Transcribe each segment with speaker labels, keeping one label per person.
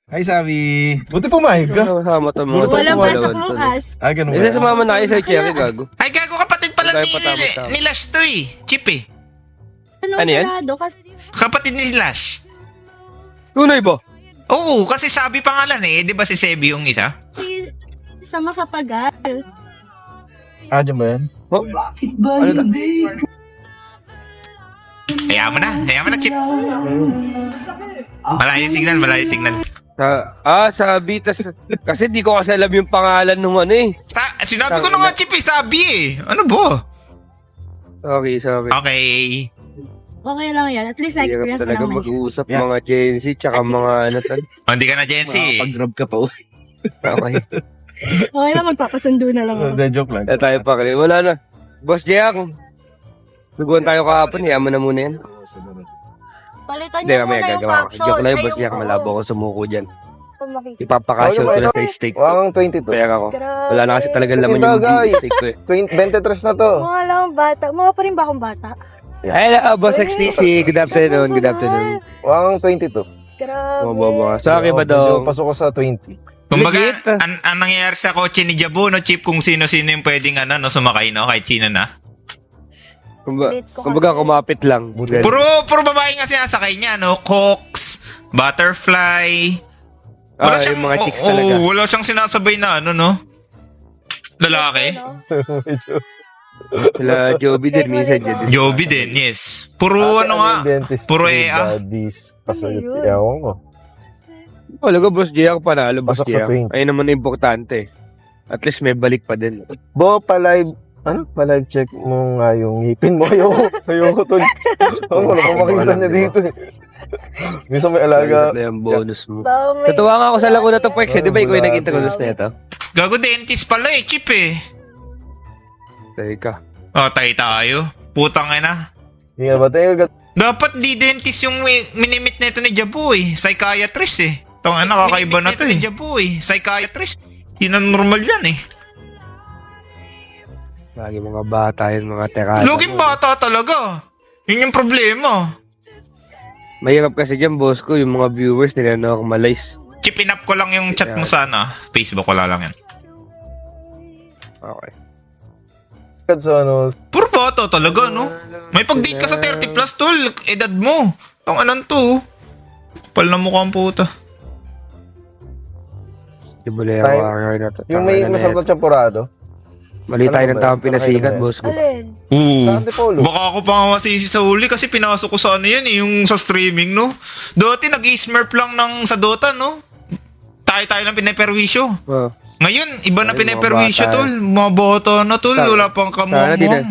Speaker 1: Hi, Sabi. Buti pumayag ka.
Speaker 2: Sama to mga
Speaker 3: Walang
Speaker 1: Wala,
Speaker 3: pasok bukas.
Speaker 1: Ganun
Speaker 2: Hindi,
Speaker 1: ba?
Speaker 2: sumama na kayo sa Cherry, gago.
Speaker 4: Ay, gago kapatid pala
Speaker 2: Tayo
Speaker 4: ni,
Speaker 2: patama-tama.
Speaker 4: ni Lash to eh. Chip eh.
Speaker 2: Ano yan?
Speaker 3: Sarado kasi
Speaker 4: Kapatid ni Lash.
Speaker 2: Tunay ba?
Speaker 4: Oo, kasi sabi pangalan eh. Di ba si Sebi yung isa?
Speaker 3: sa makapagal.
Speaker 1: Diyan ba yan?
Speaker 2: Oh? Ano na?
Speaker 4: Hayaan mo na, Chip. Malayo signal.
Speaker 2: Sabi, kasi di ko kasi alam yung pangalan nung ano eh.
Speaker 4: Sinabi ko na nga, Chip eh, sabi eh. Ano ba?
Speaker 2: Sorry.
Speaker 4: Okay.
Speaker 3: Okay lang yan. At least
Speaker 2: Hirap
Speaker 3: na-experience mo
Speaker 2: talaga
Speaker 3: naman.
Speaker 2: mag-uusap
Speaker 1: Yeah.
Speaker 2: mga Gen Z tsaka mga ano tal.
Speaker 4: Oh, hindi ka na, Jency.
Speaker 1: Pag-grab ka pa.
Speaker 2: Okay.
Speaker 3: Okay lang, magpapasundo na lang ako.
Speaker 1: Hindi, joke lang.
Speaker 2: Tayo pa rin. Wala na. Boss Jack, subuhan tayo kahapon. Yaman na muna yan.
Speaker 3: Palitan
Speaker 2: Hindi,
Speaker 3: niyo
Speaker 2: mamaya
Speaker 3: muna yung
Speaker 2: gagawa ko.
Speaker 3: caption.
Speaker 2: Joke lang,
Speaker 3: Ay,
Speaker 2: Boss Jack.
Speaker 3: oo.
Speaker 2: Malabo ko sumuko dyan.
Speaker 3: Kung makikita.
Speaker 2: Ipapakasyon ko na sa steak ko.
Speaker 5: Wang 22.
Speaker 2: Pera ko.
Speaker 3: Grabe.
Speaker 2: Wala na kasi talagang laman
Speaker 5: Ito,
Speaker 2: yung
Speaker 5: guys.
Speaker 2: steak ko eh.
Speaker 5: 23 na to.
Speaker 3: Mga lang bata. Mga pa rin ba akong bata?
Speaker 2: Hello, Boss XTC. Good afternoon. Good afternoon.
Speaker 5: Wang 22.
Speaker 3: Grabe.
Speaker 2: Mga Sorry ba
Speaker 5: Medyo
Speaker 2: daw?
Speaker 5: Pasok ko sa 20.
Speaker 4: Kumbaga,
Speaker 2: Legit.
Speaker 4: ang nangyayari sa kotse ni Jabu, no, Chip, kung sino-sino yung pwedeng sumakay, no? Kahit sino na.
Speaker 2: Kumbaga kumapit lang. Ganun.
Speaker 4: Puro babae nga sinasakay niya, no? Cox, butterfly.
Speaker 2: Yung mga chicks talaga.
Speaker 4: Wala siyang sinasabay na no? Lalaki.
Speaker 5: Medyo.
Speaker 2: Sila Joby din, minsan dyan.
Speaker 4: Joby din, yes. Puro nga. Puro EA.
Speaker 5: Bodies. Pasok
Speaker 3: Ano yun?
Speaker 5: ewan ko.
Speaker 2: Wala ko, Boss Jack, panalo, Boss
Speaker 5: Pasok sa
Speaker 2: Jack.
Speaker 5: 20.
Speaker 2: Ayun naman ang importante. At least may balik pa din.
Speaker 5: Bo, pa-live. Pa-live check mo nga yung ngipin mo. Ayoko tol. Wala pa makita niya dito eh. Minsan may alaga.
Speaker 2: Talaga yung bonus mo.
Speaker 3: Dami.
Speaker 2: Natuwa nga ako sa laro na to, Pex. Di ba ikaw yung nag-introduce na ito?
Speaker 4: Gago dentist pala eh, Chip eh.
Speaker 2: Teka.
Speaker 4: Oh, tayo. Putang ina.
Speaker 5: Hindi nga ba tayo?
Speaker 4: Dapat di dentist yung minimit na ito ni Jabu eh. Psychiatrist eh. Tong nakakaiba na to eh. Jabu eh. Psychiatrist. Yun ang normal yan eh.
Speaker 2: Lagi mga bata yun, mga terada.
Speaker 4: Luging bata talaga. Yun yung problema.
Speaker 2: Mahirap kasi dyan, boss ko, yung mga viewers nila normalize.
Speaker 4: Chipin up ko lang yung chat mo sana. Facebook, wala lang yan.
Speaker 2: Okay.
Speaker 5: Sa ano,
Speaker 4: Puro bata talaga, no? May pag-date ka sa 30 plus, tol. Edad mo. Tang anan to. Pal na mukha ang puta.
Speaker 2: Sibulero
Speaker 5: Time-
Speaker 2: warrior na to.
Speaker 5: yung may masarap na champurado.
Speaker 2: Mali tayo ng
Speaker 5: Ano ba?
Speaker 2: taong pinasikat,
Speaker 5: Ano ba?
Speaker 2: boss ko.
Speaker 3: Alin?
Speaker 4: Oo.
Speaker 5: Sa Antipolo.
Speaker 4: Baka ako pa nga masisi sa huli kasi pinasok ko sa ano yan eh, yung sa streaming, no? Dati nag-smurf lang ng sa Dota, no? Tayo lang pinaperwisyo.
Speaker 2: Oh.
Speaker 4: Ngayon, iba na
Speaker 2: Ay, mga
Speaker 4: pinaperwisyo,
Speaker 2: bata.
Speaker 4: tol. Mga bata na, tol.
Speaker 2: Sana-
Speaker 4: Wala pang
Speaker 2: sana din
Speaker 4: kamuang.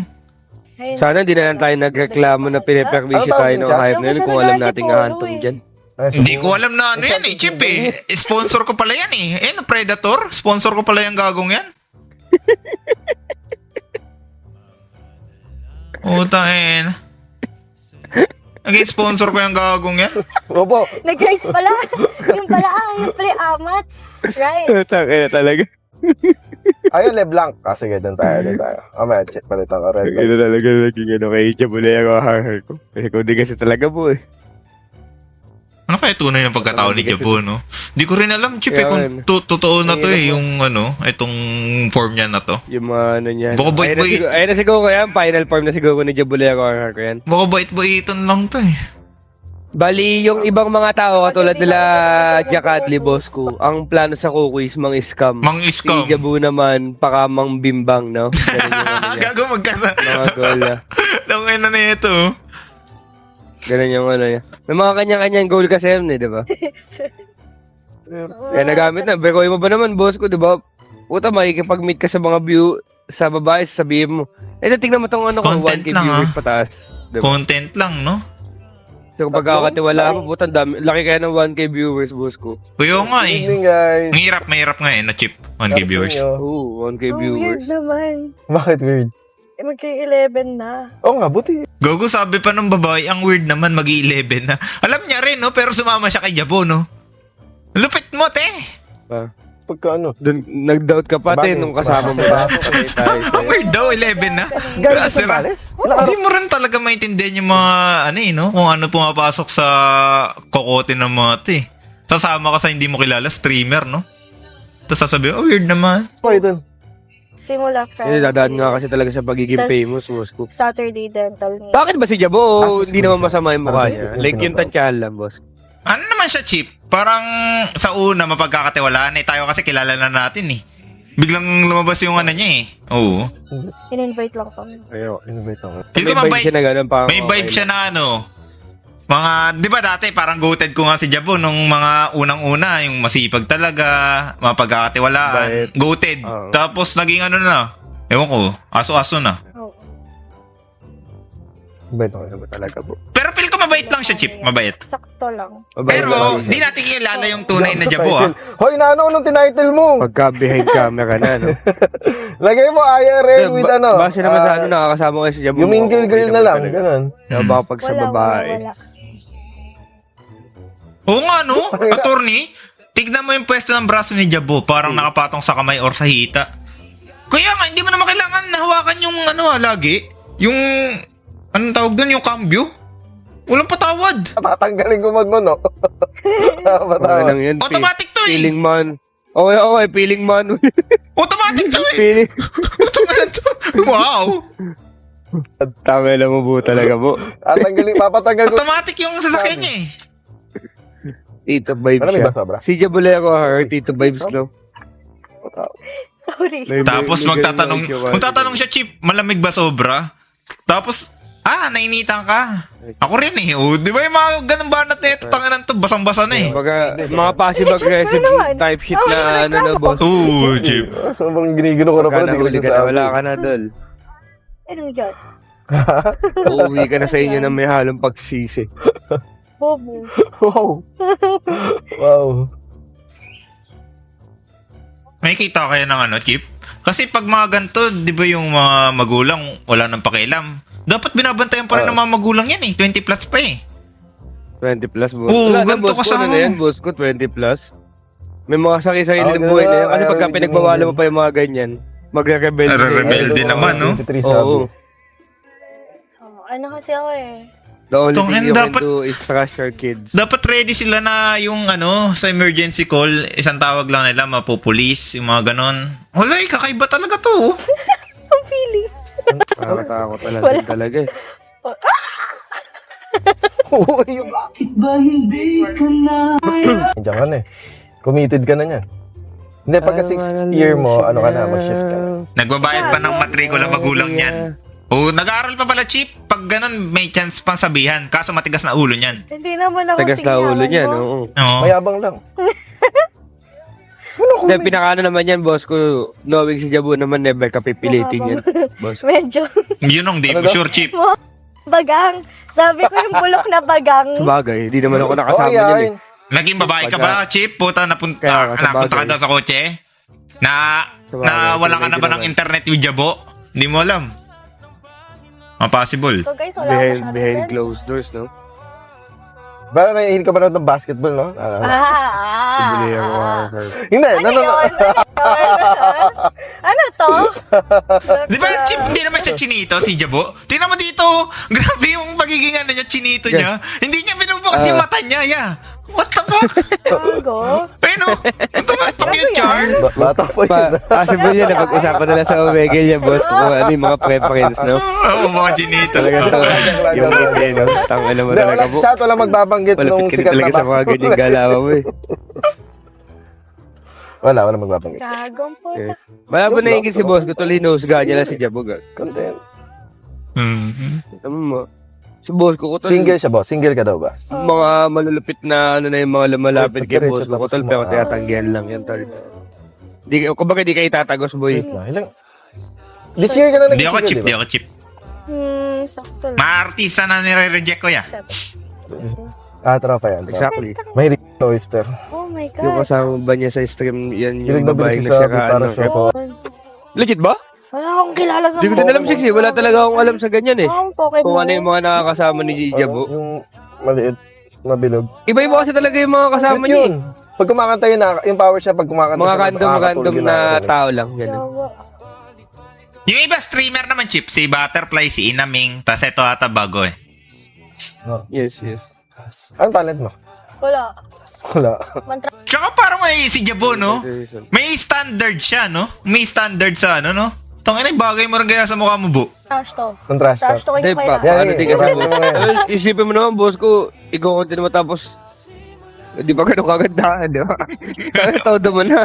Speaker 3: Ayun.
Speaker 2: Sana di na lang tayo nagreklamo na pinaperwisyo
Speaker 5: Ano
Speaker 2: tayo
Speaker 5: tawag
Speaker 2: ng
Speaker 5: dyan?
Speaker 2: hype na yun kung alam nating ahantong dyan.
Speaker 5: Ay,
Speaker 4: Hindi
Speaker 5: subukan.
Speaker 4: ko alam na ano yan eh, Chip eh. Sponsor ko pala yan eh. Eh, Predator. Sponsor ko pala yung gagong yan. Utangin. Naging sponsor ko yung gagong yan.
Speaker 5: Opo.
Speaker 3: Nag-rights pala. Yung pala, yung play amats. Right.
Speaker 2: Tangina talaga.
Speaker 5: Ayun, LeBlanc. Sige, doon tayo. Check palitan ko red.
Speaker 2: Ito talaga naging ano kay Sibulero warrior ko. Kasi kung di kasi talaga po eh.
Speaker 4: Ano kaya tunay ng pagkatao ni Jabu, no? Di ko rin alam, Chip, eh,
Speaker 2: Kaya
Speaker 4: kung totoo na to eh, yung itong form niya na to.
Speaker 2: Yung mga ano niyan.
Speaker 4: Baka bait-bait.
Speaker 2: Ayun na siguro yan. Final form na siguro ni Sibulero warrior ko yan.
Speaker 4: Baka bait-baitan lang to eh.
Speaker 2: Bali, yung ibang mga tao katulad nila Jack Adley, boss ko, ang plano sa Kuku is mang scam.
Speaker 4: Mang
Speaker 2: Si
Speaker 4: iskam.
Speaker 2: Jabu naman, para mang bimbang, no? Ganun yung ano niya.
Speaker 4: Gago magkana.
Speaker 2: Mga goal niya.
Speaker 4: Langay na ito.
Speaker 2: Ganun yung ano niya. May mga kanya-kanyang goal kasi yun eh, di ba? Kaya nagamit na. Bekoy mo ba naman, boss ko, di ba? Puta, makikipag-meet ka sa mga view, sa babae, sabihin mo. Tingnan mo itong ano ko,
Speaker 4: Content
Speaker 2: 1K
Speaker 4: lang,
Speaker 2: viewers pataas. Di ba?
Speaker 4: Content lang, no?
Speaker 2: So, kung pagkakatiwala mo, puta, dami, laki kaya ng 1K viewers, boss ko.
Speaker 4: Kuya nga eh.
Speaker 5: Evening, guys.
Speaker 4: Mahirap nga eh, na Chip. 1K viewers.
Speaker 2: Oo, 1K
Speaker 3: Ang
Speaker 2: viewers.
Speaker 3: weird naman.
Speaker 5: Bakit weird?
Speaker 3: Eh, magka-11 na.
Speaker 5: Oo nga, buti.
Speaker 4: Gogo, sabi pa ng babae, ang weird naman, mag-11 na. Alam niya rin, no? Pero sumama siya kay Jabu, no? Lupit mo, te!
Speaker 5: Pagka ano.
Speaker 2: Doon, nag-doubt ka pati
Speaker 5: Bakit?
Speaker 2: nung kasama mo
Speaker 5: Bakit?
Speaker 2: ba? Patay tayo.
Speaker 4: Ang weird daw, 11 na.
Speaker 5: Galing ka sa
Speaker 4: Sira.
Speaker 5: Palace?
Speaker 4: Hindi mo rin talaga maintindihan yung mga, ano eh, no? Kung ano pumapasok sa kokote ng mga to eh. Sasama ka sa hindi mo kilala, streamer, no? Tapos sasabihin, oh, weird naman.
Speaker 5: Okay dun.
Speaker 3: Simula
Speaker 2: Hindi, dadaan nga kasi talaga sa pagiging
Speaker 3: Tas-
Speaker 2: famous, boss ko.
Speaker 3: Saturday dental meeting.
Speaker 2: Bakit ba si Jabo?Asa Hindi
Speaker 5: school
Speaker 2: naman
Speaker 5: siya.
Speaker 2: masama yung mukhaAsa niya.
Speaker 5: school
Speaker 2: Like yung
Speaker 5: pinapanood.
Speaker 2: tansyahan lang, boss.
Speaker 4: Ano naman siya, Chip? Parang sa una, mapagkakatiwalaan eh. Tayo kasi kilala na natin eh. Biglang lumabas yung ano niya eh. Oo.
Speaker 3: In-invite lang kami.
Speaker 2: Ayo.
Speaker 5: Invite ako.
Speaker 4: Feel ko
Speaker 2: May vibe
Speaker 4: mabait.
Speaker 2: siya na gano'n. parang
Speaker 4: May vibe
Speaker 2: okay
Speaker 4: siya
Speaker 2: lang.
Speaker 4: na ano. Mga, di ba dati parang goated ko nga si Jabo nung mga unang-una, yung masipag talaga, mapagkakatiwalaan.
Speaker 2: Bait.
Speaker 4: Goated.
Speaker 2: Oo.
Speaker 4: Tapos naging ano na. Ewan ko, aso-aso na.
Speaker 3: Oo.
Speaker 5: Invite ako.
Speaker 2: Ano ba talaga, po?
Speaker 4: Pero feel ko mabait lang siya, Chip. Mabait.
Speaker 3: Sakto lang.
Speaker 2: Mabait
Speaker 4: Pero,
Speaker 2: lang siya.
Speaker 4: di natin kilala yung tunay na Jabo, ah.
Speaker 5: Hoy, naano nung tinitle mo?
Speaker 2: Pagka behind camera na, no?
Speaker 5: Lagay mo IRL with ano.
Speaker 2: Base naman sa ano, nakakasama ko si Jabo.
Speaker 5: Yung mingle girl na lang, ganun.
Speaker 2: Baka pag sa babae.
Speaker 3: Wala.
Speaker 4: Oo nga, no? Attorney, tignan mo yung pwesto ng braso ni Jabo. Parang nakapatong sa kamay or sa hita. Kaya nga, hindi mo naman kailangan hawakan yung ano, lagi. Yung, anong tawag doon? Yung cambio? Walang patawad.
Speaker 5: Tatanggalin ko magmono.
Speaker 2: Okay lang yan.
Speaker 4: Automatic to eh.
Speaker 2: Feeling man. Okay, feeling man.
Speaker 4: Automatic to eh.
Speaker 2: Feeling.
Speaker 4: Automatic to. Wow.
Speaker 2: Tama lang mo po talaga po.
Speaker 5: Papatanggal ko.
Speaker 4: Automatic yung sasakyan niya eh.
Speaker 2: Tito vibes
Speaker 5: Ano may
Speaker 2: siya.
Speaker 5: ba sobra?
Speaker 2: Si Jabulero, Tito vibes lang.
Speaker 3: Sorry.
Speaker 2: May-
Speaker 4: Tapos
Speaker 2: may
Speaker 4: magtatanong,
Speaker 2: ganun lang
Speaker 4: magtatanong siya, Chip, malamig ba sobra? Tapos, nainitan ka. Ako rin eh. Oh, di ba yung mga ganun banat na ito, tanganan to, basang-basa na eh.
Speaker 2: Baga, mga passive-aggressive
Speaker 3: naman.
Speaker 2: type shit na ano na, boss.
Speaker 4: Oo, Chip.
Speaker 5: Sobrang ginigino ko na
Speaker 2: Pagka
Speaker 5: pala. Di ko
Speaker 2: nahuli ka na,
Speaker 5: nasabi.
Speaker 2: wala ka na, dol.
Speaker 3: Anong dyan?
Speaker 2: Uuwi ka na sa inyo ng may halong pagsisi.
Speaker 3: Bobo.
Speaker 5: Wow. Wow.
Speaker 4: May kita kaya ng ano, Chip? Kasi pag mga ganito, di ba yung mga magulang wala nang pakialam? Dapat binabantayan pa rin ng mga magulang yan eh. 20 plus pa eh.
Speaker 2: 20 plus, boss.
Speaker 4: Oo,
Speaker 2: Wala na,
Speaker 4: ganito
Speaker 2: boss ko.
Speaker 4: kasama
Speaker 2: Ano na yan,
Speaker 4: mo.
Speaker 2: boss ko? 20 plus. May mga sakit-sakit ng
Speaker 5: ganun
Speaker 2: buhay na
Speaker 5: na.
Speaker 2: yan. Kasi
Speaker 5: Ayaw
Speaker 2: pagka
Speaker 5: hindi
Speaker 2: pinagbawalan
Speaker 5: mo
Speaker 2: mo pa yung mga ganyan, magre-rebel.
Speaker 4: Nare-rebelde naman, no?
Speaker 5: 23 sabi.
Speaker 2: Oo.
Speaker 3: Ano kasi ako eh.
Speaker 2: The only
Speaker 4: Tong,
Speaker 2: thing you
Speaker 4: dapat-
Speaker 2: can do is trust your kids.
Speaker 4: Dapat ready sila na yung ano, sa emergency call, isang tawag lang nila, mapupulis, yung mga ganon. Wala eh, kakaiba talaga to.
Speaker 3: Ang feeling.
Speaker 2: Nakakatakot
Speaker 3: Wala.
Speaker 2: talaga eh.
Speaker 5: Oo, yung... Diyan ka na eh. Committed ka na niyan. Hindi, pagka 6th year mo, ano ka na, mag-shift ka na.
Speaker 4: Nagbabayad pa ng matrikula magulang niyan. O, nag-aaral pa pala, Chip. Pag ganon, may chance pang sabihan. Kaso matigas na ulo niyan.
Speaker 3: Hindi naman ako
Speaker 2: Tagas na ulo niya, no?
Speaker 4: Oo.
Speaker 5: Mayabang lang.
Speaker 2: Hindi, pinakaano naman yan, boss ko. Knowing si Jabu naman, never ka pipilitin yan. Boss ko.
Speaker 3: Medyo
Speaker 4: Yun ang di
Speaker 5: Ano
Speaker 4: ko
Speaker 5: daw?
Speaker 4: sure, Chip.
Speaker 3: bagang. Sabi ko yung bulok na bagang.
Speaker 2: Sabagay, hindi naman ako nakasama
Speaker 5: Okay,
Speaker 2: niyan eh.
Speaker 5: ayun.
Speaker 4: Naging babae ka ba, Chip? Puta, napunta
Speaker 2: Kaya nga,
Speaker 4: ka
Speaker 2: sabagay.
Speaker 4: daw sa kotse? Na
Speaker 2: Sabagay,
Speaker 4: wala ka na ba
Speaker 2: pwede
Speaker 4: ng
Speaker 2: naman.
Speaker 4: internet with Jabo? Hindi mo alam. Possible.
Speaker 3: So guys, wala
Speaker 2: Behind
Speaker 3: ako masyadong
Speaker 2: closed doors, no?
Speaker 5: Parang naiinit ka ba ng basketball, no?
Speaker 2: Bumili ako.
Speaker 5: Hindi,
Speaker 3: Ano yun? Ano to?
Speaker 4: Di ba, Chip, hindi naman siya chinito, si Jabo? Tingnan mo dito, grabe yung pagiging ano niya, chinito niya. Hindi niya binubukas yung mata niya, yeah. What the fuck?
Speaker 3: Gago.
Speaker 4: Ayun o, ito nga, pakit yarn.
Speaker 5: Bata pa yun.
Speaker 2: Possible yan na pag-usapan nila sa Omega niya, boss ko kung ano yung mga preference, no?
Speaker 4: Oo, mga chinito.
Speaker 2: Talagang to. Yung mga, no? Tangin naman
Speaker 5: Hindi,
Speaker 2: talaga
Speaker 5: wala,
Speaker 2: po.
Speaker 5: chat, wala magbabanggit nung
Speaker 2: Malapit ka
Speaker 5: sikat na
Speaker 2: talaga sa mga
Speaker 5: basketball.
Speaker 2: ganyang galawan mo eh.
Speaker 5: Wala magbabanggit.
Speaker 3: Gagong po.
Speaker 2: Eh. Malabo na yung si boss ko, tuloy hinusga niya lang si Jabu.
Speaker 5: Content.
Speaker 4: Mhm.
Speaker 2: Tama mo. Si boss ko, kutol.
Speaker 5: Single siya, boss? Single ka daw ba?
Speaker 2: Mga malulupit na ano na yung mga lumalapit kay
Speaker 5: Diretso
Speaker 2: boss ko,
Speaker 5: tapos
Speaker 2: kutol, pero
Speaker 5: mga-
Speaker 2: tinatanggihan lang yan, tol. Kumbaga di kayo tatagos, boy.
Speaker 5: Wait lang, ilang... This year ka na
Speaker 4: Hindi ako
Speaker 5: nag-single,
Speaker 4: chip,
Speaker 5: di
Speaker 4: di
Speaker 5: ba?
Speaker 4: ako chip.
Speaker 3: Sakto lang.
Speaker 4: Maartista na nire-reject ko ya.
Speaker 5: Tropa yan. Tropa.
Speaker 2: Exactly.
Speaker 5: May oyster.
Speaker 3: Oh my God.
Speaker 2: Yung kasama ba niya sa stream, yan
Speaker 5: Kilig
Speaker 2: yung
Speaker 5: na
Speaker 2: babaeng
Speaker 5: bilis sa
Speaker 2: nagsaka,
Speaker 5: para
Speaker 2: ano.
Speaker 5: siya po.
Speaker 2: Legit ba?
Speaker 3: Wala akong kilala sa
Speaker 2: Hindi ko din alam, Sixi. Wala talaga akong alam sa ganyan eh.
Speaker 3: Pokemon.
Speaker 2: Kung ano yung mga nakakasama ni Jabu.
Speaker 5: Yung maliit, mabilog.
Speaker 2: Iba-iba kasi talaga yung mga kasama
Speaker 5: Cute
Speaker 2: niya
Speaker 5: yun.
Speaker 2: eh.
Speaker 5: Pag kumakanta yun, yung power siya pag kumakanta
Speaker 2: Mga
Speaker 5: siya,
Speaker 2: random
Speaker 5: nakakatulog yun,
Speaker 2: na
Speaker 5: nakakatulog.
Speaker 2: tao lang. Ganun.
Speaker 3: Yawa.
Speaker 4: Yung iba streamer naman, Chip. Si Butterfly, si Inaming. Tas ito ata bago eh.
Speaker 2: Yes, yes.
Speaker 5: Anong talent mo?
Speaker 3: Wala.
Speaker 5: Wala.
Speaker 3: Mantra.
Speaker 4: Tsaka parang may si Jabo, no? May standard siya, no? May standard sa ano, no? Tangina, bagay mo rin kaya sa mukha mo, Bu.
Speaker 3: Trash to.
Speaker 5: Contrast
Speaker 3: Trash to
Speaker 2: Hindi
Speaker 3: kayo
Speaker 2: pa,
Speaker 3: kailangan.
Speaker 2: ano din kasi
Speaker 5: Yan,
Speaker 2: boss.
Speaker 5: yan, yan.
Speaker 2: Isipin mo naman, boss ko, ikaw mo tapos, di ba ganun kagandahan, di ba? Kaya todo mo na.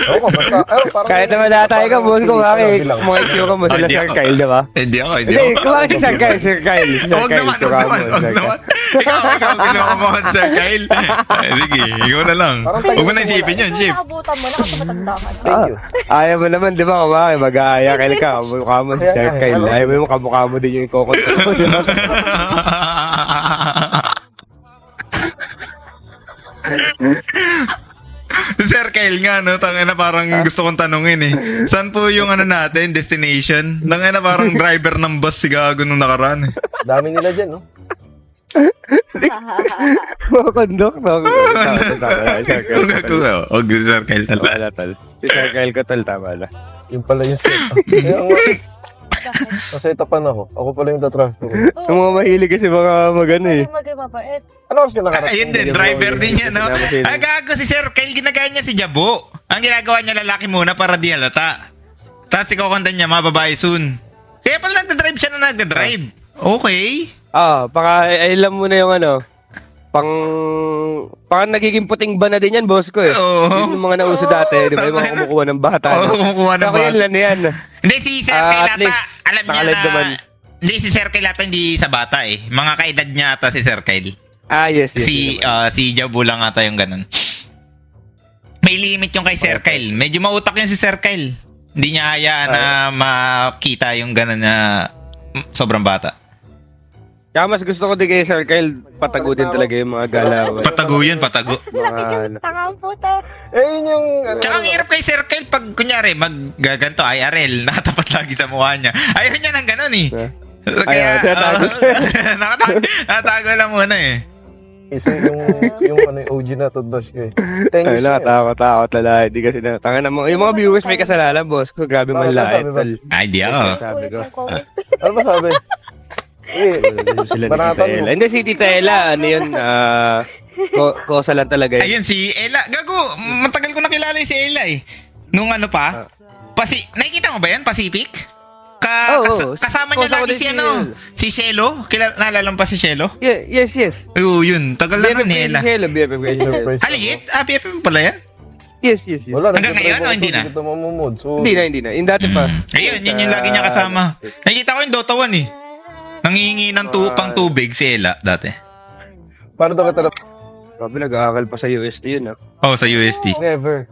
Speaker 5: Oo, basta, parang...
Speaker 2: Kahit naman tayo ka, boss ko, bakit
Speaker 5: Bilang.
Speaker 2: mga itsura mo sila
Speaker 4: Hindi
Speaker 2: Sir
Speaker 4: ako.
Speaker 2: Kyle, di ba?
Speaker 4: Hindi ako.
Speaker 2: Hindi, kumaka si Sir Kyle, Sir Kyle. Si Sir
Speaker 4: Huwag
Speaker 2: Kyle,
Speaker 4: naman,
Speaker 2: itsura
Speaker 4: huwag
Speaker 2: mo,
Speaker 4: naman, huwag
Speaker 2: Sir Kyle.
Speaker 4: naman. Ikaw, ginawa mo ako, Sir Kyle. Sige, ikaw na lang.
Speaker 5: Parang
Speaker 4: Huwag mo na
Speaker 5: tayo-
Speaker 4: isipin yun, Chip.
Speaker 3: Nakabutan mo na kasi matanda ka na.
Speaker 5: Thank you.
Speaker 2: Ayaw mo naman, di ba, kumaki, mag-aaya Kyle ka, mukha mo si
Speaker 5: Kaya
Speaker 2: Sir
Speaker 5: nga,
Speaker 2: Kyle.
Speaker 5: ano,
Speaker 2: Ayaw mo yung kamukha mo din yung ikokontrol mo, di ba?
Speaker 4: Sir Kyle nga, no? Tangina, parang gusto kong tanungin eh. Saan po yung ano natin, destination? Tangina, parang driver ng bus si Gago nung nakaraan eh.
Speaker 5: Dami nila dyan, no?
Speaker 2: Mga kondok, no? Sir Kyle.
Speaker 4: Huwag Sir Kyle talaga.
Speaker 2: Tama na, tal. Si Sir Kyle ko, tal, tama na.
Speaker 5: Yung pala yung set. Kaya nga, nasetapan ako. Ako pala yung tatraft ko.
Speaker 2: Yung mga mahilig kasi mga magano eh.
Speaker 3: Magmabait.
Speaker 5: Ano oras ka nakarating?
Speaker 4: Ayun din, driver din yan, no? Ay, gago si Sir Kyle, ginagaya niya si Jabo. Ang ginagawa niya lalaki muna para di halata. Tapos ikukundan niya, mga babae soon. Kaya pala nagdadrive siya na nagdadrive. Okay.
Speaker 2: Alam mo na yung ano, pang nagiging puting ba na din yan, boss ko eh.
Speaker 4: Oo.
Speaker 2: Yun yung mga nauso dati, di ba? Yung mga kumukuha ng bata.
Speaker 4: Oo, kumukuha ng
Speaker 2: Ako
Speaker 4: bata.
Speaker 2: yun lang yan.
Speaker 4: Hindi, si Sir Kyle
Speaker 2: At
Speaker 4: ata,
Speaker 2: least,
Speaker 4: alam niya
Speaker 2: nakalive
Speaker 4: na...
Speaker 2: naman.
Speaker 4: Hindi, si Sir Kyle ata hindi sa bata eh. Mga kaedad niya ata si Sir Kyle.
Speaker 2: Yes.
Speaker 4: Si
Speaker 2: yun naman.
Speaker 4: si Jabo lang ata yung ganun. May limit yung kay Sir Kyle. Medyo mautak yun si Sir Kyle. Hindi niya hayaan na makita yung ganun na sobrang bata.
Speaker 2: Kaya mas gusto ko din kay Sir Kyle, patago din talaga yung mga galawan.
Speaker 4: Patago yun, patago.
Speaker 3: Laki kasi tanga ang puta.
Speaker 5: Yun yung...
Speaker 4: Tsaka ang hirap kay Sir Kyle pag kunyari maggaganto IRL, nakatapat lagi sa mukha niya. Ayaw niya ng ganun eh. Kaya,
Speaker 2: Ayaw,
Speaker 4: nakatago lang muna eh.
Speaker 5: Isa yung ano yung OG na toothbrush ko eh. 10
Speaker 2: Ay,
Speaker 5: years na yun.
Speaker 2: takot lala. Hindi kasi na, tanga na mo. Yung mga viewers may kasalanan, boss ko. Grabe man
Speaker 5: Bakit?
Speaker 2: lait.
Speaker 5: Sabi ba?
Speaker 4: Ay, di ako.
Speaker 2: Sabi ko.
Speaker 3: Ulit ng comment.
Speaker 5: Ano ba sabi?
Speaker 2: Sila ni
Speaker 5: Banatan
Speaker 2: Tita
Speaker 5: mo.
Speaker 2: Ella. Hindi, si Tita Ella, ano yun, kosa lang talaga yun.
Speaker 4: Ayun si Ella. Gago, matagal ko nakilala yung si Ella eh. Nung ano pa? Nakikita mo ba yan? Pacific?
Speaker 2: Oo.
Speaker 4: Kasama niya
Speaker 2: Kosa ko
Speaker 4: lagi
Speaker 2: din
Speaker 4: si ano? Si Shelo? Naalala mo pa si Shelo?
Speaker 2: Yes.
Speaker 4: Oo, yun. Tagal na nun ni Ella.
Speaker 2: BFF kay Shelo.
Speaker 5: Surprise
Speaker 4: Aliit? BFF pala yan?
Speaker 2: Yes.
Speaker 5: Wala,
Speaker 4: Hanggang ngayon o hindi na?
Speaker 5: Hindi kita mamumod. So,
Speaker 2: Hindi na. Yung dati pa.
Speaker 4: Ayun, yun yung lagi niya kasama. Nakikita ko yung Dota 1 eh. Nangihingi ng pang tubig si Ella dati.
Speaker 5: paano daw kita
Speaker 2: Grabe, nag-aaral pa sa UST yun, ah.
Speaker 4: Oh, sa UST.
Speaker 5: Never.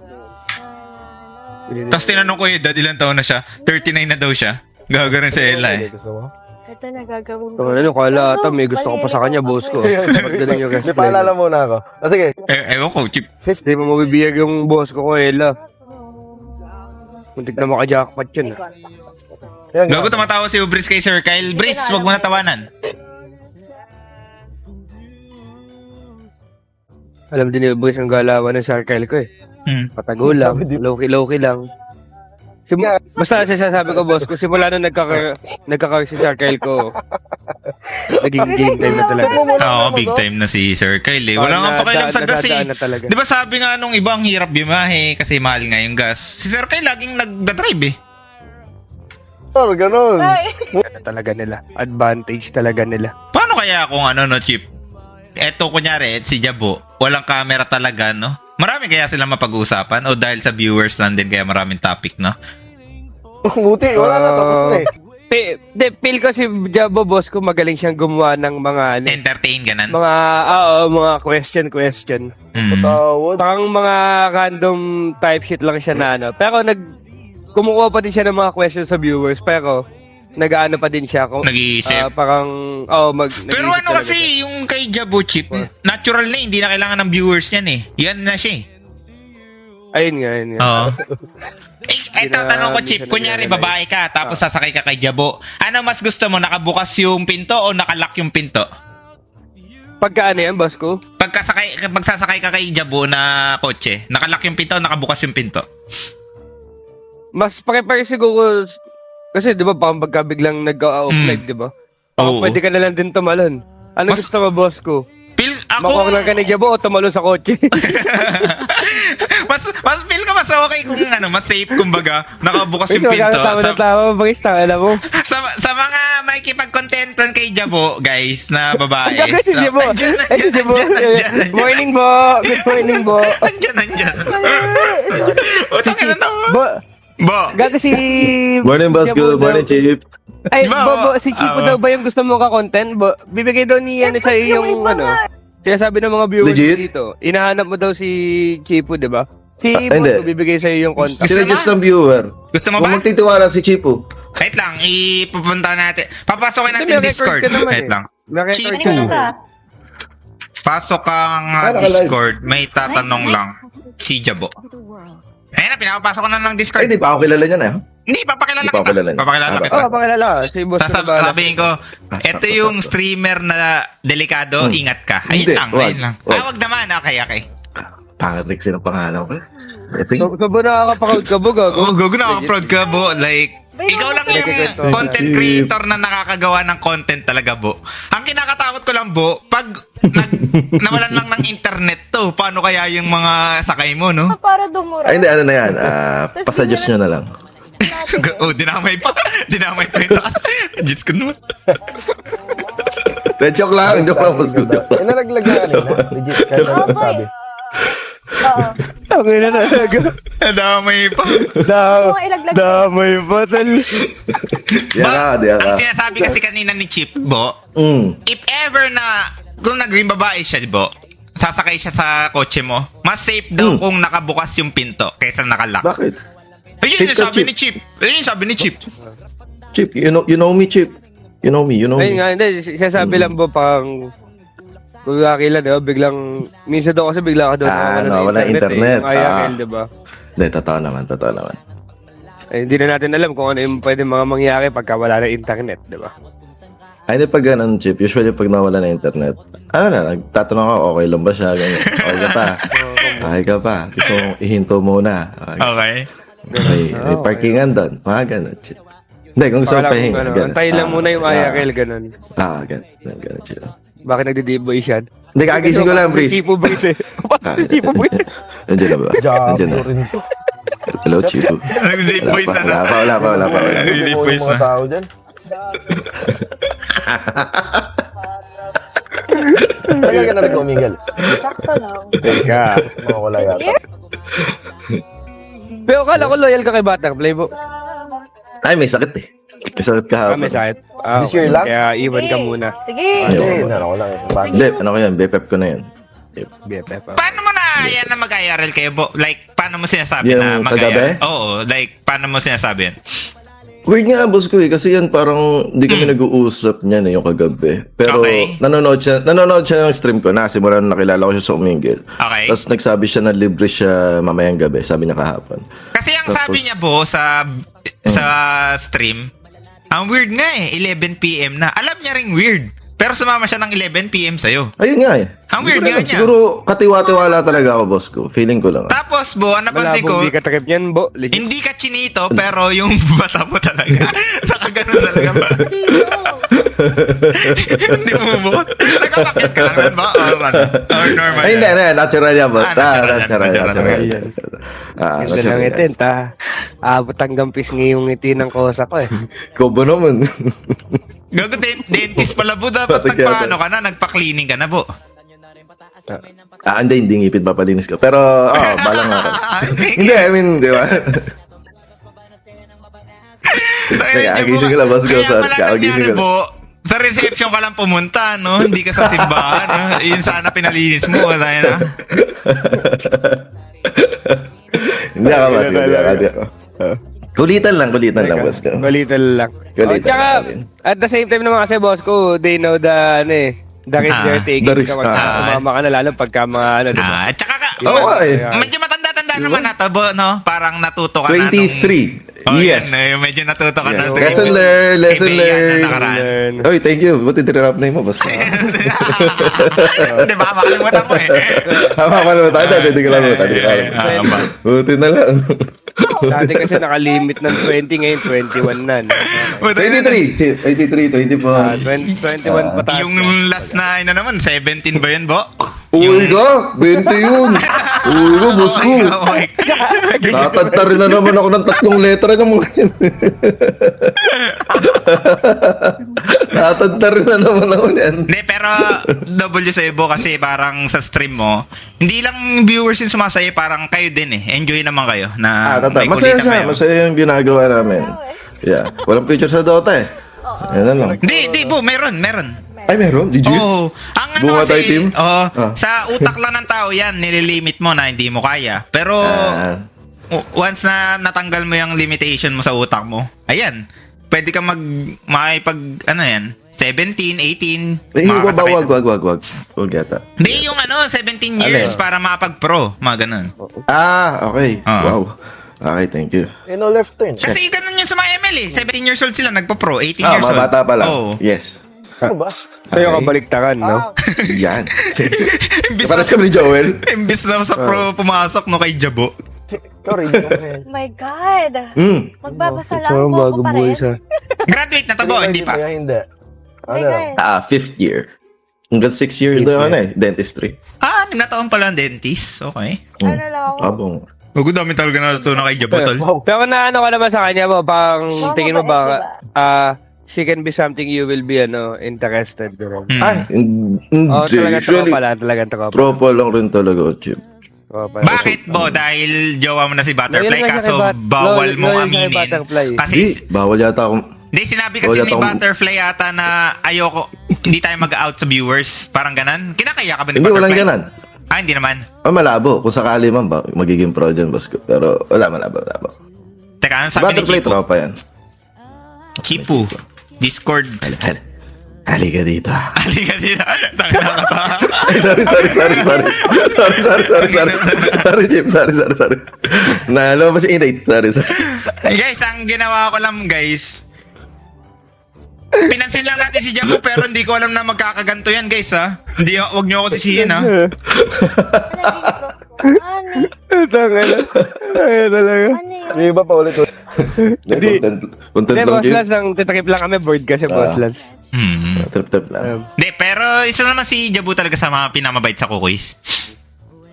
Speaker 4: Tapos tinanong ko dad ilang taon na siya? 39 na daw siya. Gagawin sa Ella eh.
Speaker 5: Gusto mo?
Speaker 3: Ito na gagawin ko.
Speaker 2: Ano, kala ata may gusto ko pa sa kanya, boss ko. Magdaling yung
Speaker 5: Hindi, paalala muna ako. Sige,
Speaker 4: Ewan ko, Chip.
Speaker 2: Hindi mo mabibiyag yung boss ko, Ella. Muntik na maka-jackpot yun, ah.
Speaker 5: yan nga.
Speaker 4: Gago tumatawa si Ubris kay Sir Kyle. Bris, wag mo na tawanan.
Speaker 2: Alam din ni boys ang galawan ng circle ko eh. Patago lang,
Speaker 5: Sabi di-
Speaker 2: low-key lang. Basta sasabi ko, boss, kung simula na nagkaka si circle ko, naging game time na talaga.
Speaker 4: Oo, big time na si Sir Kyle eh. Wala nga pakialam sa gas eh.
Speaker 2: Na talaga.
Speaker 4: Di ba sabi nga nung iba ang hirap bimahe kasi mahal nga yung gas. Si Sir Kyle laging nagdadrive eh.
Speaker 5: Oh, ganun.
Speaker 3: Ay,
Speaker 2: Talaga nila. Advantage talaga nila.
Speaker 4: Paano kaya kung ano no, Chip? Eto kunyari, si Jabo, walang camera talaga, no? Marami kaya sila mapag-uusapan o dahil sa viewers lang din kaya maraming topic, no?
Speaker 5: Buti, wala na, tapos na eh.
Speaker 2: Feel ko si Jabo, boss ko, magaling siyang gumawa ng mga,
Speaker 4: Entertain, ganan.
Speaker 2: mga question.
Speaker 4: Mm.
Speaker 5: Tawad.
Speaker 2: Parang mga random type shit lang siya na ano. Pero kumukuha pa din siya ng mga questions sa viewers, pero nag-aano pa din siya.
Speaker 4: Nag-iisip.
Speaker 2: Parang,
Speaker 4: Pero
Speaker 2: nag-iisip
Speaker 4: ano
Speaker 2: talaga
Speaker 4: kasi,
Speaker 2: siya.
Speaker 4: yung kay Jabo Chip, natural na, hindi na kailangan ng viewers yan eh. Yan na siya eh.
Speaker 2: Ayun nga.
Speaker 4: Oo. Eto,
Speaker 2: na-
Speaker 4: tanong ko,
Speaker 2: hindi
Speaker 4: Chip.
Speaker 2: siya
Speaker 4: Kunyari,
Speaker 2: nag-realize.
Speaker 4: babae ka, tapos sasakay ka kay Jabo. Ano mas gusto mo, nakabukas yung pinto o nakalock yung pinto?
Speaker 2: Pagka ano yan, boss ko?
Speaker 4: Pagsasakay ka kay Jabo na kotse, nakalock yung pinto o nakabukas yung pinto?
Speaker 2: Mas pare-pare siguro, kasi di ba, parang pagka biglang nag-off live, di ba?
Speaker 4: Oo.
Speaker 2: Pwede ka na lang din tumalon. Ano
Speaker 4: Mas-
Speaker 2: gusto mo, boss ko? Makuha lang ka ni Jabo o tumalon sa kotse.
Speaker 4: mas feel ko mas okay kung mas safe kumbaga, nakabukas yung
Speaker 2: Gusto
Speaker 4: pinto.
Speaker 2: tawa na tawa, bagis tawa, alam mo.
Speaker 4: Sa mga makikipag-contentan kay Jabo, guys, na babae.
Speaker 2: Gaga si Jabo. Ay, si Jabo. Morning, Bo. Good morning, Bo.
Speaker 4: Andyan. O, tangin na
Speaker 2: Bo,
Speaker 4: Bo.
Speaker 2: gaga si...
Speaker 5: Morning, boss
Speaker 2: Jabo
Speaker 5: ko.
Speaker 2: daw.
Speaker 5: Morning, Chief.
Speaker 2: Ay,
Speaker 4: Di ba,
Speaker 2: Bo, si Chico daw ba yung gusto mo ka-content? Bo, bibigay daw ni sa'yo yung sinasabi ng mga viewers
Speaker 5: Legit?
Speaker 2: dito. Inahanap mo daw si Chipo, di ba? Si
Speaker 5: hindi.
Speaker 2: Bo, bibigay sa'yo yung content.
Speaker 4: Gusto
Speaker 5: Sinuggest
Speaker 4: mo?
Speaker 5: ng viewer.
Speaker 4: Gusto mo
Speaker 5: Kung
Speaker 4: ba?
Speaker 5: magtitiwala si Chipo.
Speaker 4: Wait lang, ipupunta natin. Papasokin
Speaker 2: Hindi,
Speaker 4: natin
Speaker 2: may
Speaker 4: Discord.
Speaker 2: record ka naman
Speaker 4: Wait
Speaker 2: eh.
Speaker 4: lang.
Speaker 2: Naka-record
Speaker 4: Chico.
Speaker 2: ka.
Speaker 4: Pasok ka nga
Speaker 5: Ah, naka-live.
Speaker 4: Discord. May tatanong lang. Si Jabo. Ayun na, pinapapasok ko na ng
Speaker 5: Ay,
Speaker 4: Discord.
Speaker 5: di pa ako kilala niyan eh.
Speaker 4: Hindi, papakilala
Speaker 5: Di pa
Speaker 4: kita.
Speaker 5: kilala.
Speaker 4: Papakilala
Speaker 5: Ah,
Speaker 4: kita.
Speaker 2: Oo, pakilala. Si Boss ko na bahala.
Speaker 4: Sasabihin ko, ito yung streamer na delikado, ingat ka. Ayun
Speaker 5: Hindi,
Speaker 4: lang,
Speaker 5: wag,
Speaker 4: ayun lang.
Speaker 5: wag.
Speaker 4: Wag naman, okay.
Speaker 5: Pangatrix ng pangalan ko. Sige.
Speaker 2: So, ba nakaka-proud ka, Bo, gago?
Speaker 4: Oh, gogo na, proud ka, Bo. Like, ikaw lang yung content creator na nakakagawa ng content talaga, Bo. Ang kinakatakot ko lang, Bo, pag nawalan lang ng internet to, paano kaya yung mga sakay mo, no?
Speaker 3: Para dumura.
Speaker 5: Ay, hindi, ano na yan. Pasajos nyo na lang.
Speaker 4: Oh, dinamay pa. Dinamay pa yung taas. Diyos ko naman.
Speaker 5: Joke lang, boss ko.
Speaker 6: Eh, nalaglag na kanina. Legit, kahit ano
Speaker 3: Okay.
Speaker 6: sabi.
Speaker 3: Oo.
Speaker 2: Okay na talaga.
Speaker 4: Damay pa.
Speaker 3: Gusto mo ilaglag ko?
Speaker 2: Damay pa, tal.
Speaker 5: Di ka.
Speaker 4: Ang sinasabi kasi kanina ni Chip, Bo, if ever na, kung naging babae siya, Bo, sasakay siya sa kotse mo, mas safe daw kung nakabukas yung pinto kaysa nakalock.
Speaker 5: Bakit?
Speaker 4: Ayun
Speaker 5: Safe
Speaker 4: yung
Speaker 5: ka,
Speaker 4: sabi
Speaker 5: Chip.
Speaker 4: ni Chip. Ayun yung sabi ni Chip.
Speaker 5: Chip, you know me, Chip. You know me.
Speaker 2: Ayun nga, hindi. Sinasabi lang, Bo, pang... Kung kakila, di ba? Biglang... Minsan daw kasi bigla ka doon.
Speaker 5: nawala internet.
Speaker 2: Yung IRL, di ba?
Speaker 5: Hindi, totoo naman.
Speaker 2: Ay, hindi na natin alam kung ano yung pwede mga mangyari pagka wala na internet, di ba?
Speaker 5: Ay, hindi pag ganun, Chip. Usually, pag nawala na internet, nagtatanong ako, okay lang ba siya? Ganyan. Okay ka pa. Gusto mong ihinto muna.
Speaker 4: Okay.
Speaker 5: May parkingan doon. Mga ganun, Chip. Hindi, kung gusto mong pahinga. ganun.
Speaker 2: Antayin lang muna yung IRL, ganun.
Speaker 5: Ganun, Chip.
Speaker 2: Bakit nagdi-boy siya?
Speaker 5: Hindi, kagising ko lang, Breeze.
Speaker 2: Chipo Boys eh. Pasok si Chipo Boys eh.
Speaker 5: Nandiyan na ba? Nandiyan na.
Speaker 6: Jabo rin to.
Speaker 5: Hello, Chipo.
Speaker 4: Nag-date boys na na.
Speaker 5: Wala pa.
Speaker 4: Nag-date
Speaker 6: Buo
Speaker 4: boys
Speaker 6: yung mga
Speaker 4: na.
Speaker 6: tao dyan. Tagal ka na nag-umingal.
Speaker 3: Sakto lang.
Speaker 2: Teka.
Speaker 6: Mawala yata.
Speaker 3: Here?
Speaker 2: Pero kala ko loyal ka kay Butterfly, Bo.
Speaker 5: Ay, may sakit eh. May sakit ka hapon.
Speaker 2: May sakit.
Speaker 6: This year lang?
Speaker 2: Kaya iwan ka
Speaker 3: Sige.
Speaker 2: muna.
Speaker 3: Sige.
Speaker 5: Ayaw.
Speaker 6: Hindi, ano ko lang eh. Bad.
Speaker 5: Hindi, ano ko yan? BPEP ko na yan.
Speaker 2: BFF.
Speaker 4: Paano mo na yan na mag-IRL kayo, Bo? Like, paano mo sinasabi
Speaker 5: Yung
Speaker 4: na mag-IRL?
Speaker 5: kagabi?
Speaker 4: Oo, like, paano mo sinasabi yan?
Speaker 5: Weird nga, boss ko eh. Kasi yan parang di kami nag-uusap niyan eh, yung kagabi. Pero
Speaker 4: Okay.
Speaker 5: nanonood siya ng stream ko na. Simula na nakilala ko siya sa Umingil.
Speaker 4: Okay.
Speaker 5: Tapos nagsabi siya na libre siya mamayang gabi. Sabi niya kahapon.
Speaker 4: Kasi ang
Speaker 5: Tapos-
Speaker 4: sabi niya, Bo, sa stream, ang weird nga eh, 11 PM na. Alam niya ring weird. Pero sumama siya ng 11 PM sa'yo.
Speaker 5: Ayun nga eh.
Speaker 4: Ang
Speaker 5: Hindi
Speaker 4: weird
Speaker 5: ko
Speaker 4: nga
Speaker 5: alam.
Speaker 4: niya.
Speaker 5: Siguro katiwa-tiwala talaga ako, boss ko. Feeling ko lang.
Speaker 4: Tapos, Bo, ang napansin ko,
Speaker 2: Malabong di ka trip niyan, Bo. Legit.
Speaker 4: hindi ka chinito, pero yung bata mo talaga. Nakaganon talaga ba? Hindi mo, Bo? Nagkapakit ka lang nun ba? Or normal?
Speaker 5: Ay, hindi. Natural yan, boss.
Speaker 4: Natural yan.
Speaker 2: Ganda lang itin, ta. Abot hanggang pisngi yung ngiti ng kosa ko eh.
Speaker 5: Kobo naman.
Speaker 4: Gago, dentist pala, Bo. Dapat
Speaker 5: Bakit
Speaker 4: nagpaano ka na, nagpa-cleaning ka na, Bo.
Speaker 5: Hindi ngipin papalinis ko. Pero, balang ako. Hindi, I mean, di ba? Kakagising ko lang, boss ko.
Speaker 4: Kaya pala
Speaker 5: Kakagising
Speaker 4: nangyari,
Speaker 5: ko lang.
Speaker 4: Bo, sa reception ka lang pumunta, no? Hindi ka sa simbahan, no? Yun sana pinalinis mo, tayo na.
Speaker 5: Hindi ako, boss ko. Hindi ako. Kulitan lang, boss ko.
Speaker 2: Kulitan lang.
Speaker 5: Kulitan
Speaker 2: Tsaka,
Speaker 5: lang.
Speaker 2: at the same time naman kasi, boss ko, they know the, the risk they're taking.
Speaker 5: the risk,
Speaker 2: Sumama ka na, lalo pagka mga, di ba?
Speaker 4: Tsaka ka,
Speaker 5: Oo nga eh.
Speaker 4: medyo matanda-tanda naman na to, Bo, no? Parang natuto ka na.
Speaker 5: 23.
Speaker 4: Yes.
Speaker 5: Yes.
Speaker 4: Medyo natuto ka na.
Speaker 5: Yes. Lesson learned. Lesson learned.
Speaker 2: Learn.
Speaker 5: Oy, thank you. Buti tinirap na mo, boss ko.
Speaker 4: Di ba? Makalimutan mo eh.
Speaker 5: Tama ka naman tayo. Hindi ko lang. Buti na lang.
Speaker 2: Dati kasi nakalimit ng 20, ngayon 21 na. No?
Speaker 5: 83, Chip. 83, 24.
Speaker 2: 21 pataas.
Speaker 4: Yung last na ina naman, 17 ba yun, Bo?
Speaker 5: Uy ka, 20 yun. Uy ka, boss ko.
Speaker 4: Okay.
Speaker 5: Tatanta rin na naman ako ng 3 letra ng mga yun. Tatanta rin na naman ako yan.
Speaker 4: Hindi, pero W sa Bo kasi parang sa stream mo, hindi lang viewers yung sumasaya, parang kayo din eh. Enjoy naman kayo na
Speaker 5: Tata.
Speaker 4: may
Speaker 5: Masaya
Speaker 4: kulitan
Speaker 5: siya.
Speaker 4: kayo.
Speaker 5: Masaya yung ginagawa namin. Yeah. Walang picture sa Dota eh. Yan na lang.
Speaker 4: Hindi, Bo, meron.
Speaker 5: Ay, meron? GG?
Speaker 4: Oo. Ang ano
Speaker 5: Bunga tayo,
Speaker 4: kasi,
Speaker 5: team?
Speaker 4: sa utak lang ng tao yan, nililimit mo na hindi mo kaya. Pero, once na natanggal mo yung limitation mo sa utak mo, ayan, pwede ka makipag, ano yan, 17, 18,
Speaker 5: Eh,
Speaker 4: makakasakay.
Speaker 5: wag. Wag yata.
Speaker 4: Hindi, yung 17 years para makapag-pro, mga ganun.
Speaker 5: Okay.
Speaker 4: Ah.
Speaker 5: Wow. Okay, thank you.
Speaker 6: No left turn.
Speaker 4: Kasi ganun yun sa mga ML eh. 17 years old sila, nagpa-pro, 18 years
Speaker 5: Mga
Speaker 4: old.
Speaker 5: bata pa lang.
Speaker 4: Oo.
Speaker 5: Yes.
Speaker 6: Ano ba?
Speaker 2: Sa'yo ka baliktaran, no?
Speaker 5: Yan.
Speaker 4: Imbis
Speaker 5: Paras kami ni Joel.
Speaker 4: Imbis na sa pro pumasok no kay Jabo.
Speaker 6: Ikaw rin.
Speaker 3: Oh my God. Magbabasa lang
Speaker 2: So,
Speaker 3: po ako
Speaker 2: bago
Speaker 3: pa
Speaker 2: buhay
Speaker 3: rin.
Speaker 2: sa...
Speaker 4: Graduate na to, Bo, hindi pa.
Speaker 6: Hindi.
Speaker 3: Oh my God.
Speaker 5: 5th year. Hanggang 6 year daw dentistry.
Speaker 4: 6 na taon pala ang dentist. Okay.
Speaker 3: Ano lang ako?
Speaker 5: Abong.
Speaker 4: Huwag dami talaga natutunan kay Jabo, tol.
Speaker 6: Wow.
Speaker 2: Pero naano ka naman sa kanya mo, parang tingin mo
Speaker 3: mabait,
Speaker 2: ba, she can be something you will be, interested. Diba?
Speaker 5: Hindi.
Speaker 2: Talagang tropa.
Speaker 5: Tropa lang rin talaga, Chip.
Speaker 4: Bakit, Bo? Dahil jowa mo na si Butterfly,
Speaker 2: Loyal nga
Speaker 4: kaso
Speaker 2: siya kay
Speaker 4: bawal mo
Speaker 2: loyal siya kay
Speaker 4: aminin.
Speaker 2: Butterfly.
Speaker 4: Kasi,
Speaker 5: Bawal yata akong...
Speaker 4: hindi, sinabi kasi
Speaker 5: Wala
Speaker 4: ni
Speaker 5: tong-
Speaker 4: Butterfly yata na ayoko, hindi tayo mag-out sa viewers. Parang ganan. Kinakaya ka ba ni
Speaker 5: Hindi,
Speaker 4: Butterfly?
Speaker 5: walang ganan.
Speaker 4: Hindi naman.
Speaker 5: Malabo. Kung sakali man ba, magiging pro dyan, boss ko. Pero wala, malabo.
Speaker 4: Teka, ano sabi ni
Speaker 5: Butterfly
Speaker 4: Chipu?
Speaker 5: tropa yan.
Speaker 4: Chipu. Discord.
Speaker 5: Halika dito.
Speaker 4: Halika dito. Tangina ka to.
Speaker 5: Ay, sorry. Sorry, Chip. Sorry. Nalo ba si Inate? Sorry.
Speaker 4: Hey guys, ang ginawa ko lang guys, pinansin lang natin si Jabo pero hindi ko alam na magkakaganto yan guys ha. Hindi, wag niyo ako sisihin ha.
Speaker 3: Ano?
Speaker 2: Tangina talaga.
Speaker 3: Ano yun?
Speaker 6: Yung iba pa ulit.
Speaker 2: Hindi.
Speaker 5: Content
Speaker 2: Hindi,
Speaker 5: lang,
Speaker 2: Boss
Speaker 5: Chip.
Speaker 2: Lance, ang titrip lang kami, board kasi, Boss Lance.
Speaker 5: Trip lang.
Speaker 4: Hindi, pero isa naman si Jabo talaga sa mga pinamabait sa kukuis.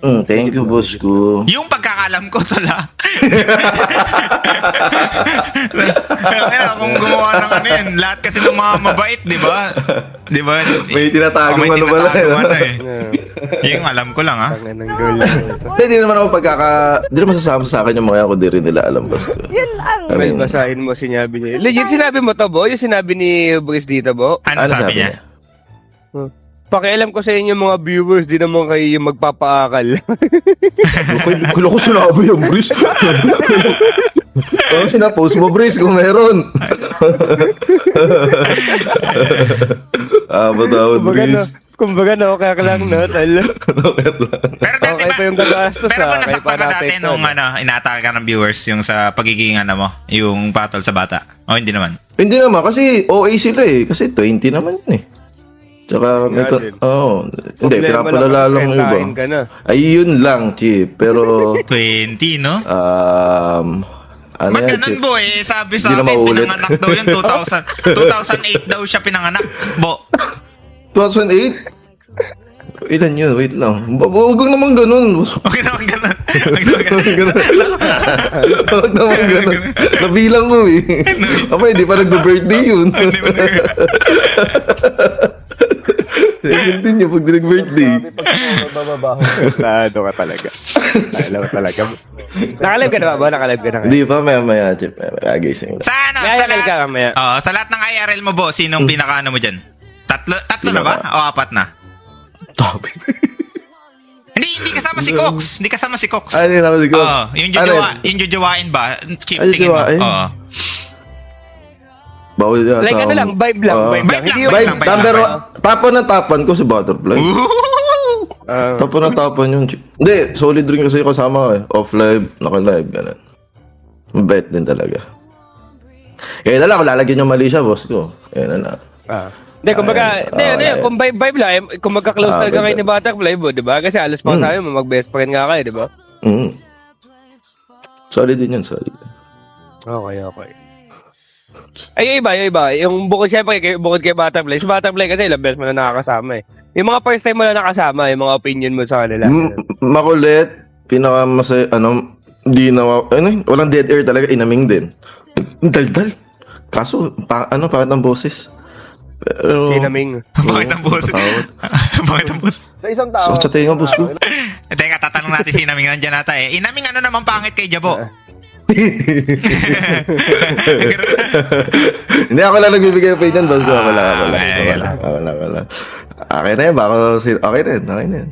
Speaker 5: Thank you, boss ko.
Speaker 4: Yung pagkakalam ko, tala. Kung gumawa ng ano yun, lahat kasi ng mga mabait, di ba? Di ba?
Speaker 5: May tinatagong
Speaker 4: may
Speaker 5: ano pala.
Speaker 4: tinatagong ano eh.
Speaker 2: Yeah.
Speaker 4: Yung alam ko lang ha.
Speaker 2: Tangina ng girl.
Speaker 5: Hindi naman ako Hindi naman sasama sa akin yung mga yan kung di rin nila alam, boss ko.
Speaker 3: Yun lang.
Speaker 5: I
Speaker 2: Well,
Speaker 5: mean,
Speaker 2: basahin mo sinabi niya. Legit sinabi mo to, Bo? Yung sinabi ni Brice dito, Bo?
Speaker 4: Ano sabi niya?
Speaker 2: Pakialam ko sa inyo mga viewers, di naman kayo yung magpapaakal.
Speaker 5: Kula ko sinabi yung Brice. Ano sinapost mo, Brice, kung meron? Batawad, Brice.
Speaker 2: Kumbaga, no, kaya ka lang, no, tal.
Speaker 4: Pero dati
Speaker 2: Okay pa yung gagastos,
Speaker 4: pero ba
Speaker 2: kaya
Speaker 4: nasaktan
Speaker 2: pa
Speaker 4: ka dati
Speaker 2: na-affect
Speaker 4: nung inaatake ka ng viewers yung sa pagiging mo, yung battle sa bata? O hindi naman?
Speaker 5: Hindi naman, kasi OA sila eh. Kasi 20 naman yun eh. Tsaka, hindi, pinapalala lang yung iba.
Speaker 2: Rentahin ka na.
Speaker 5: Ayun lang, Chip. Pero,
Speaker 4: 20, no?
Speaker 5: ano
Speaker 4: Ba't
Speaker 5: yan,
Speaker 4: ganun,
Speaker 5: Chip?
Speaker 4: Bo? Sabi sa
Speaker 5: Hindi na
Speaker 4: akin,
Speaker 5: maulit.
Speaker 4: pinanganak daw yun 2008 daw siya pinanganak, Bo.
Speaker 5: 2008? Ilan yun? Wait lang. Huwag naman ganun.
Speaker 4: Okay naman ganun.
Speaker 5: Huwag naman ganun. Nabilang ko eh. Apa, hindi pa nagbe-birthday yun. 17 yun pag nag-birthday.
Speaker 6: Bababaho.
Speaker 2: Tado ka talaga. Alam mo talaga. Nakalive ka na ba? Nakalive ka na.
Speaker 5: Hindi pa, maya Chip. Kagising na.
Speaker 4: Sa ano?
Speaker 2: Kaya
Speaker 4: Sa
Speaker 2: ka
Speaker 4: lahat,
Speaker 2: mamaya.
Speaker 4: sa lahat ng IRL mo, Bo, sinong pinaka mo dyan? Tatlo na ba? O 4 na?
Speaker 5: Topic.
Speaker 4: Hindi kasama si Cox. Hindi kasama si Cox.
Speaker 5: Ano yun ako si Cox?
Speaker 4: Yung jujuwain ba? Chip,
Speaker 5: Ay,
Speaker 4: tingin mo.
Speaker 5: jujuwain?
Speaker 4: Oo.
Speaker 5: Bawal yata.
Speaker 2: Like ano lang, vibe lang.
Speaker 4: Vibe lang,
Speaker 2: Hindi
Speaker 4: vibe
Speaker 2: yung...
Speaker 4: lang.
Speaker 5: Number 1, tapan ko si Butterfly.
Speaker 4: Woohoo!
Speaker 5: Tapan yun. Hindi, solid rin kasi kasama ko eh. Off-live, naka-live, gano'n. Mabait din talaga. Kaya na lang, kung lalagyan yung mali siya, boss ko. Kaya na.
Speaker 2: Hindi, kumbaga, kung vibe lang, kung magka-close talaga kayo ni Butterfly, Bo, di ba? Kasi alas pa sabi mo, mag-best friend nga kayo, di ba?
Speaker 5: Solid din yun, solid.
Speaker 2: Okay. Ay, yung iba. Yung bukod kay Butterfly. Si Butterfly kasi ilang beses mo na nakakasama eh. Yung mga first time mo na nakasama, yung mga opinion mo sa kanila.
Speaker 5: Makulit, pinakamasaya, walang dead air talaga, inaming din. Daldal. Kaso, bakit ang boses? Pero,
Speaker 2: Sinaming.
Speaker 4: Bakit ang boses? Bakit ang boses?
Speaker 6: Sa isang tao.
Speaker 5: sa tinga, boss ko.
Speaker 4: Teka, tatanong natin si Inaming, nandiyan nata eh. Inaming, ano naman pangit kay Jabo?
Speaker 5: Hindi, ako lang nagbibigay opinion, boss ko. Wala.
Speaker 4: Wala.
Speaker 5: Okay na yun, baka, okay na yun.